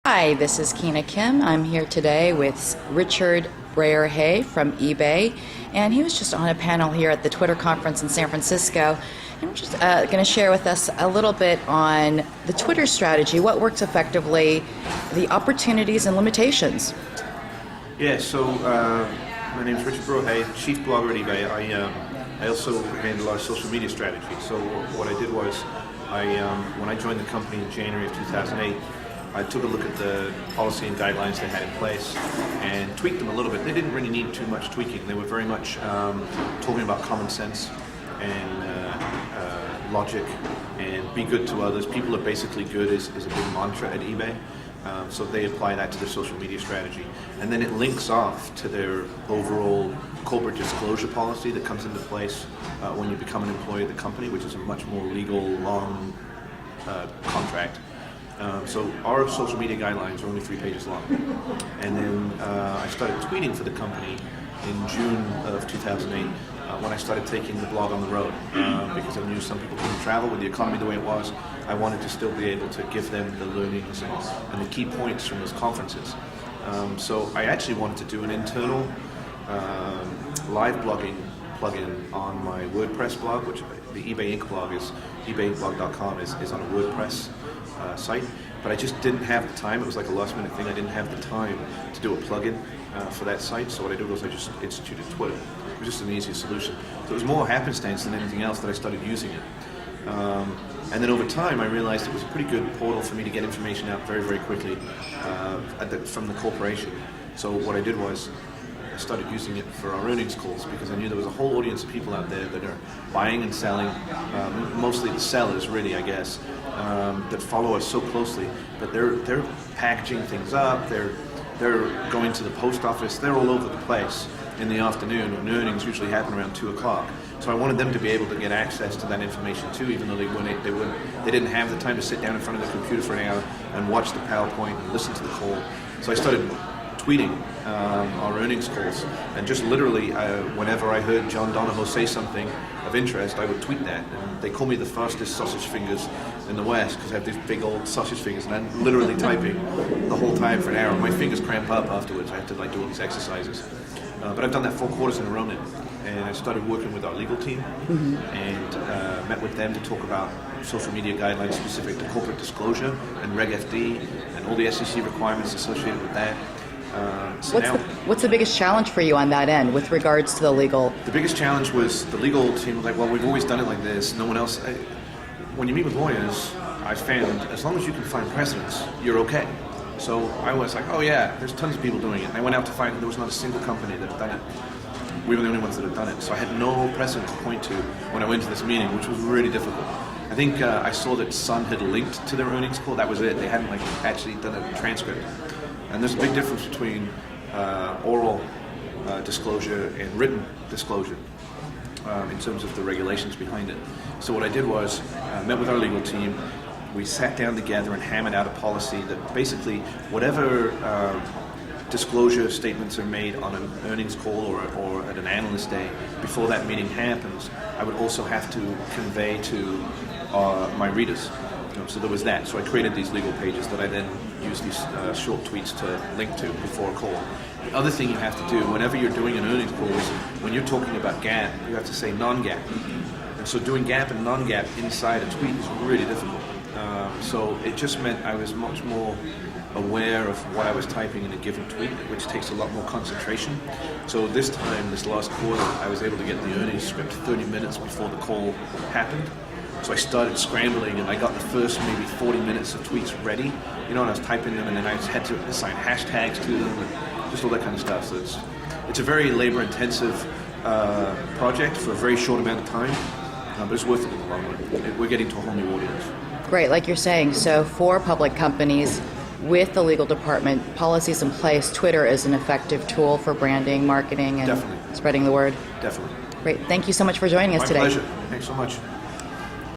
Hi, this is Keena Kim. I'm here today with Richard Brewer-Hay from eBay, and he was just on a panel here at the Twitter conference in San Francisco. And we're just going to share with us a little bit on the Twitter strategy, what works effectively, the opportunities and limitations. Yeah, so my name is Richard Brewer-Hay, chief blogger at eBay. I also handle a lot of social media strategy. So what I did was, when I joined the company in January of 2008, I took a look at the policy and guidelines they had in place and tweaked them a little bit. They didn't really need too much tweaking. They were very much talking about common sense and logic and be good to others. People are basically good is a big mantra at eBay. So they apply that to their social media strategy. And then it links off to their overall corporate disclosure policy that comes into place when you become an employee of the company, which is a much more legal, long contract. So our social media guidelines are only 3 pages long. And then I started tweeting for the company in June of 2008 when I started taking the blog on the road because I knew some people couldn't travel with the economy the way it was. I wanted to still be able to give them the learnings and the key points from those conferences. So I actually wanted to do an internal live blogging plugin on my WordPress blog, which the eBay Inc. blog is, ebayblog.com is on a WordPress site, but I just didn't have the time. It was like a last minute thing. I didn't have the time to do a plugin for that site, so what I did was I just instituted Twitter. It was just an easier solution. So it was more happenstance than anything else that I started using it. And then over time I realized it was a pretty good portal for me to get information out very, very quickly from the corporation. So what I did was I started using it for our earnings calls because I knew there was a whole audience of people out there that are buying and selling, mostly the sellers really, I guess, that follow us so closely, but they're packaging things up, they're going to the post office, they're all over the place in the afternoon when earnings usually happen around 2 o'clock. So I wanted them to be able to get access to that information too, even though they didn't have the time to sit down in front of the computer for an hour and watch the PowerPoint and listen to the call. So I started tweeting our earnings calls, and just literally whenever I heard John Donahoe say something of interest, I would tweet that. And they call me the fastest sausage fingers in the West because I have these big old sausage fingers, and I'm literally typing the whole time for an hour. My fingers cramp up afterwards. I have to do all these exercises. But I've done that 4 quarters in a row now, and I started working with our legal team and met with them to talk about social media guidelines specific to corporate disclosure and Reg FD and all the SEC requirements associated with that. What's the biggest challenge for you on that end with regards to the legal? The biggest challenge was the legal team was like, well, we've always done it like this. No one else. When you meet with lawyers, I found as long as you can find precedents, you're okay. So I was like, oh yeah, there's tons of people doing it. And I went out to find there was not a single company that had done it. We were the only ones that had done it. So I had no precedent to point to when I went to this meeting, which was really difficult. I think I saw that Sun had linked to their earnings call. That was it. They hadn't actually done a transcript. And there's a big difference between oral disclosure and written disclosure in terms of the regulations behind it. So what I did was met with our legal team. We sat down together and hammered out a policy that basically whatever disclosure statements are made on an earnings call or at an analyst day before that meeting happens, I would also have to convey to my readers. So there was that. So I created these legal pages that I then use these short tweets to link to before a call. The other thing you have to do whenever you're doing an earnings call is when you're talking about GAAP, you have to say non-GAAP. And so doing GAAP and non-GAAP inside a tweet is really difficult. So it just meant I was much more aware of what I was typing in a given tweet, which takes a lot more concentration. So this last quarter, I was able to get the earnings script 30 minutes before the call happened. So I started scrambling, and I got the first maybe 40 minutes of tweets ready, and I was typing them, and then I just had to assign hashtags to them, and just all that kind of stuff. So it's a very labor-intensive project for a very short amount of time, but it's worth it in the long run. We're getting to a whole new audience. Great, like you're saying, so for public companies with the legal department, policies in place, Twitter is an effective tool for branding, marketing, and Definitely. Spreading the word. Definitely. Great, thank you so much for joining us today. My pleasure. Thanks so much.